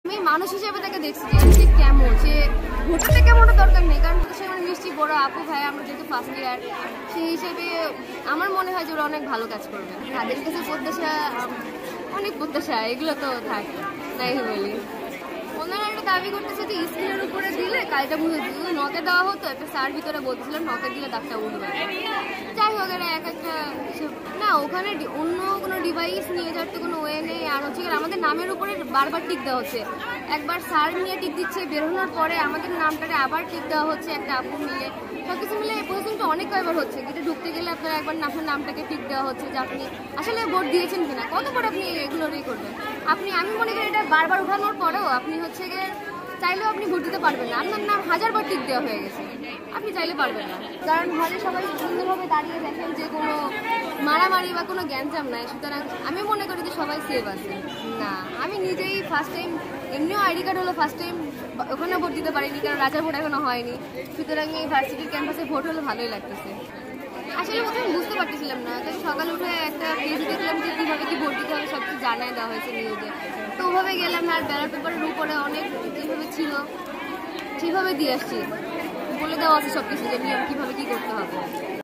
আমি মানুষ হিসেবে তাকে দেখছি যে সে কেমন, সে ভোটটা কেমনটা দরকার নেই, কারণ সে মানে মিষ্টি বড় আপু ভাই, আমরা যেহেতু ফার্স্ট ইয়ার, সেই হিসেবে আমার মনে হয় যে ওরা অনেক ভালো কাজ করবে। তাদের কাছে প্রত্যাশা, অনেক প্রত্যাশা, এগুলো তো থাকে তাই বলি। ওনারা একটা দাবি করতেছে যে স্কিনের উপরে দিলে কাজটা বুঝে, যদি নখে দেওয়া হতো, একটা স্যার ভিতরে বলতেছিলাম নখে দিলে দাগটা উঠবে। যাই হোক, এটা এক একটা না, ওখানে অন্য কোনো ডিভাইস নিয়ে যাওয়ার তো কোনো ওয়ে নেই। আর হচ্ছে আমাদের নামের উপরে বারবার টিক দেওয়া হচ্ছে, একবার স্যার নিয়ে টিক দিচ্ছে, বেরোনোর পরে আমাদের নামটারে আবার টিক দেওয়া হচ্ছে একটা আপু মিলে, সব কিছু মিলে এই প্রসেসিংটা অনেক কয়বার হচ্ছে। যেটা ঢুকতে গেলে আপনার একবার আপনার নামটাকে টিক দেওয়া হচ্ছে যে আপনি আসলে ভোট দিয়েছেন কিনা, কতবার আপনি এগুলোরই করবেন। আমি মনে করি এটা বারবার উঠানোর পরেও আপনি হচ্ছে গিয়ে চাইলেও আপনি ভোট দিতে পারবেন না, আপনার নাম হাজারবার টিক দেওয়া হয়ে গেছে, আপনি চাইলে পারবেন না। কারণ হলে সবাই সুন্দরভাবে দাঁড়িয়ে দেখেন যে কোনো মারামারি বা কোনো গ্যাঞ্জাম নাই, সুতরাং আমি মনে করি যে সবাই সেফ আছে। না, আমি নিজেই ফার্স্ট টাইম, এমনিও আইডি কার্ড হলো ফার্স্ট টাইম, ওখানে ভোট দিতে পারিনি কারণ রাজার ভোট এখনো হয়নি, সুতরাং এই ভার্সিটির ক্যাম্পাসে ভোট হলে ভালোই লাগতেছে। আসলে প্রথমে বুঝতে পারতেছিলাম না, তাই সকালে উঠে একটা পেজ দেখলাম যে কীভাবে কি ভোট দিতে হবে সব কিছু জানাই দেওয়া হয়েছে নিউজে, তো ওভাবে গেলাম। আর ব্যালট পেপারের উপরে অনেক যেভাবে ছিল সেভাবে দিয়ে আসছি, বলে দেওয়া আছে সব কিছু যে নিয়ম কীভাবে কী করতে হবে।